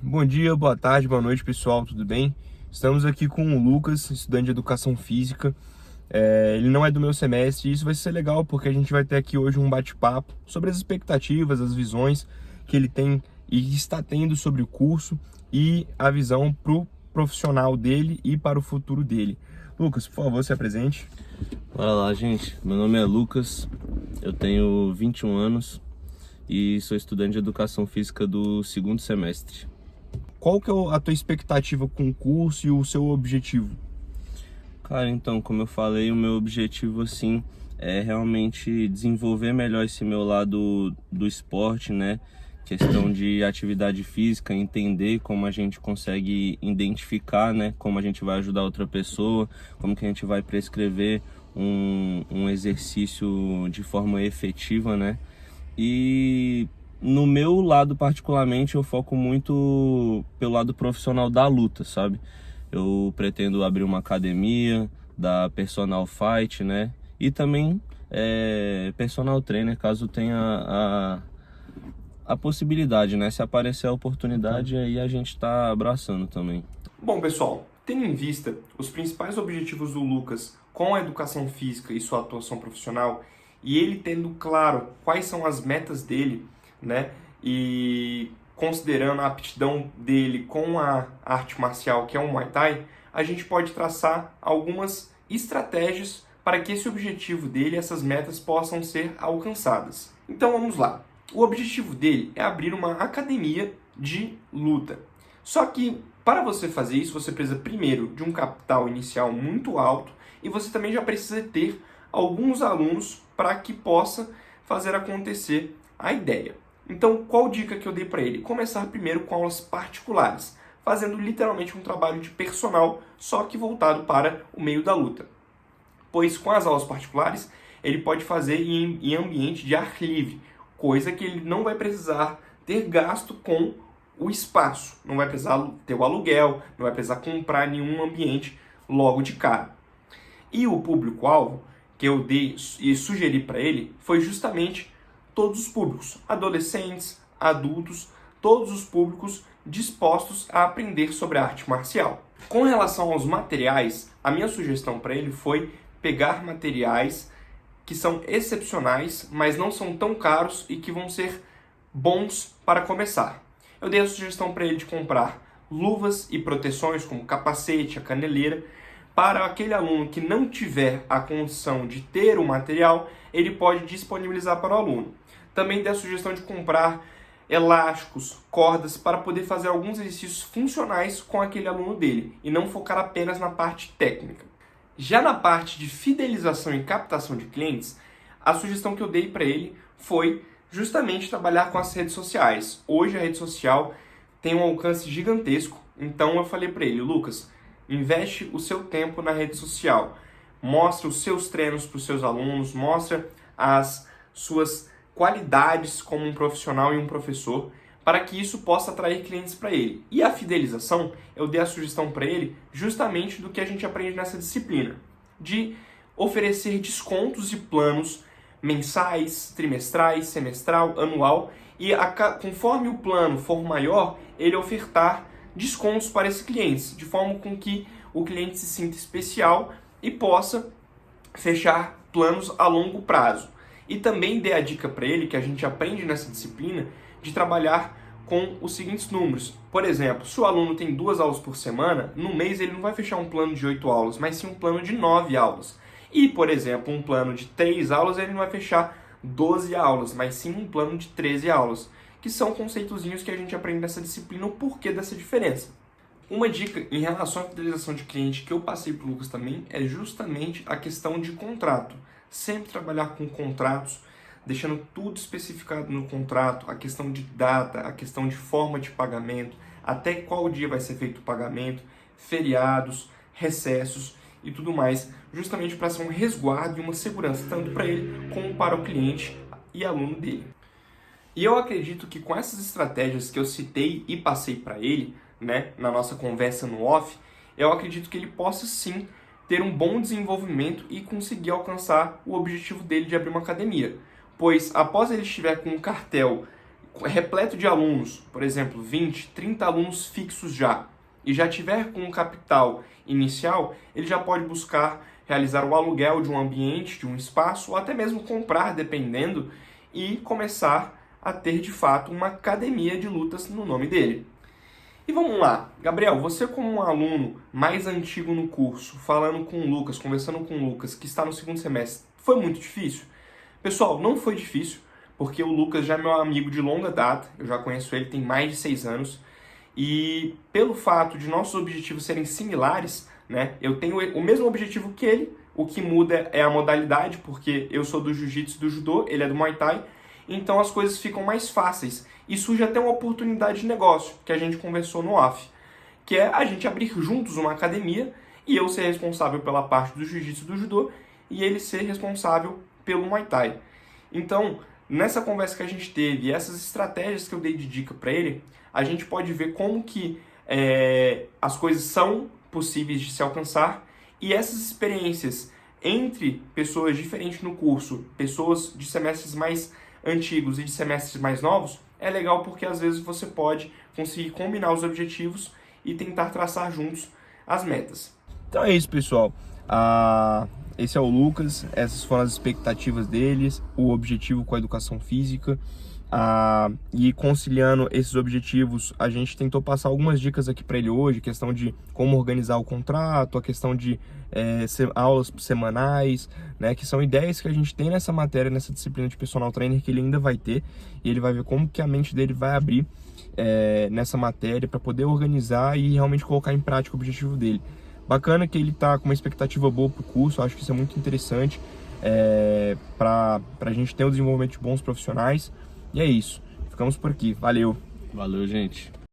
Bom dia, boa tarde, boa noite, pessoal, tudo bem? Estamos aqui com o Lucas, estudante de Educação Física. Ele não é do meu semestre e isso vai ser legal porque a gente vai ter aqui hoje um bate-papo sobre as expectativas, as visões que ele tem e está tendo sobre o curso e a visão para o profissional dele e para o futuro dele. Lucas, por favor, se apresente. Olá lá, gente. Meu nome é Lucas, eu tenho 21 anos e sou estudante de Educação Física do segundo semestre. Qual que é a tua expectativa com o curso e o seu objetivo? Cara, então, como eu falei, o meu objetivo, assim, é realmente desenvolver melhor esse meu lado do esporte, né? Questão de atividade física, entender como a gente consegue identificar, né? Como a gente vai ajudar outra pessoa, como que a gente vai prescrever um exercício de forma efetiva, né? E no meu lado, particularmente, eu foco muito pelo lado profissional da luta, sabe? Eu pretendo abrir uma academia da Personal Fight, né? E também personal trainer, caso tenha a possibilidade, né? Se aparecer a oportunidade, aí a gente tá abraçando também. Bom, pessoal, tendo em vista os principais objetivos do Lucas com a educação física e sua atuação profissional, e ele tendo claro quais são as metas dele, né? E considerando a aptidão dele com a arte marcial, que é o Muay Thai, a gente pode traçar algumas estratégias para que esse objetivo dele, essas metas, possam ser alcançadas. Então vamos lá. O objetivo dele é abrir uma academia de luta. Só que para você fazer isso, você precisa primeiro de um capital inicial muito alto e você também já precisa ter alguns alunos para que possa fazer acontecer a ideia. Então, qual dica que eu dei para ele? Começar primeiro com aulas particulares, fazendo literalmente um trabalho de personal, só que voltado para o meio da luta. Pois com as aulas particulares, ele pode fazer em ambiente de ar livre, coisa que ele não vai precisar ter gasto com o espaço, não vai precisar ter o aluguel, não vai precisar comprar nenhum ambiente logo de cara. E o público-alvo que eu dei e sugeri para ele foi justamente todos os públicos, adolescentes, adultos, todos os públicos dispostos a aprender sobre a arte marcial. Com relação aos materiais, a minha sugestão para ele foi pegar materiais que são excepcionais, mas não são tão caros e que vão ser bons para começar. Eu dei a sugestão para ele de comprar luvas e proteções como capacete, a caneleira. Para aquele aluno que não tiver a condição de ter o material, ele pode disponibilizar para o aluno. Também dei a sugestão de comprar elásticos, cordas, para poder fazer alguns exercícios funcionais com aquele aluno dele e não focar apenas na parte técnica. Já na parte de fidelização e captação de clientes, a sugestão que eu dei para ele foi justamente trabalhar com as redes sociais. Hoje a rede social tem um alcance gigantesco, então eu falei para ele, Lucas, investe o seu tempo na rede social, mostra os seus treinos para os seus alunos, mostra as suas qualidades como um profissional e um professor, para que isso possa atrair clientes para ele. E a fidelização, eu dei a sugestão para ele justamente do que a gente aprende nessa disciplina, de oferecer descontos e planos mensais, trimestrais, semestral, anual, e conforme o plano for maior, ele ofertar descontos para esses clientes, de forma com que o cliente se sinta especial e possa fechar planos a longo prazo. E também dê a dica para ele, que a gente aprende nessa disciplina, de trabalhar com os seguintes números. Por exemplo, se o aluno tem 2 aulas por semana, no mês ele não vai fechar um plano de 8 aulas, mas sim um plano de 9 aulas. E, por exemplo, um plano de 3 aulas, ele não vai fechar 12 aulas, mas sim um plano de 13 aulas, que são conceitozinhos que a gente aprende nessa disciplina, o porquê dessa diferença. Uma dica em relação à fidelização de cliente que eu passei para o Lucas também é justamente a questão de contrato. Sempre trabalhar com contratos, deixando tudo especificado no contrato, a questão de data, a questão de forma de pagamento, até qual dia vai ser feito o pagamento, feriados, recessos e tudo mais, justamente para ser um resguardo e uma segurança tanto para ele como para o cliente e aluno dele. E eu acredito que com essas estratégias que eu citei e passei para ele, né, na nossa conversa no off, eu acredito que ele possa sim ter um bom desenvolvimento e conseguir alcançar o objetivo dele de abrir uma academia. Pois após ele estiver com um cartel repleto de alunos, por exemplo, 20, 30 alunos fixos e já tiver com um capital inicial, ele já pode buscar realizar o aluguel de um ambiente, de um espaço, ou até mesmo comprar, dependendo, e começar a ter de fato uma academia de lutas no nome dele. E vamos lá, Gabriel, você como um aluno mais antigo no curso, falando com o Lucas, conversando com o Lucas, que está no segundo semestre, foi muito difícil? Pessoal, não foi difícil, porque o Lucas já é meu amigo de longa data, eu já conheço ele tem mais de 6 anos, e pelo fato de nossos objetivos serem similares, né, eu tenho o mesmo objetivo que ele, o que muda é a modalidade, porque eu sou do jiu-jitsu e do judô, ele é do Muay Thai, então as coisas ficam mais fáceis. E surge até uma oportunidade de negócio, que a gente conversou no off, que é a gente abrir juntos uma academia e eu ser responsável pela parte do jiu-jitsu e do judô e ele ser responsável pelo Muay Thai. Então, nessa conversa que a gente teve e essas estratégias que eu dei de dica para ele, a gente pode ver como que as coisas são possíveis de se alcançar e essas experiências entre pessoas diferentes no curso, pessoas de semestres mais antigos e de semestres mais novos, é legal porque às vezes você pode conseguir combinar os objetivos e tentar traçar juntos as metas. Então é isso, pessoal. Esse é o Lucas, essas foram as expectativas deles, o objetivo com a educação física. E conciliando esses objetivos, a gente tentou passar algumas dicas aqui para ele hoje, questão de como organizar o contrato, a questão de aulas semanais, né, que são ideias que a gente tem nessa matéria, nessa disciplina de personal trainer que ele ainda vai ter, e ele vai ver como que a mente dele vai abrir nessa matéria para poder organizar e realmente colocar em prática o objetivo dele. Bacana que ele tá com uma expectativa boa pro curso, acho que isso é muito interessante para a gente ter o desenvolvimento de bons profissionais. E é isso. Ficamos por aqui. Valeu. Valeu, gente.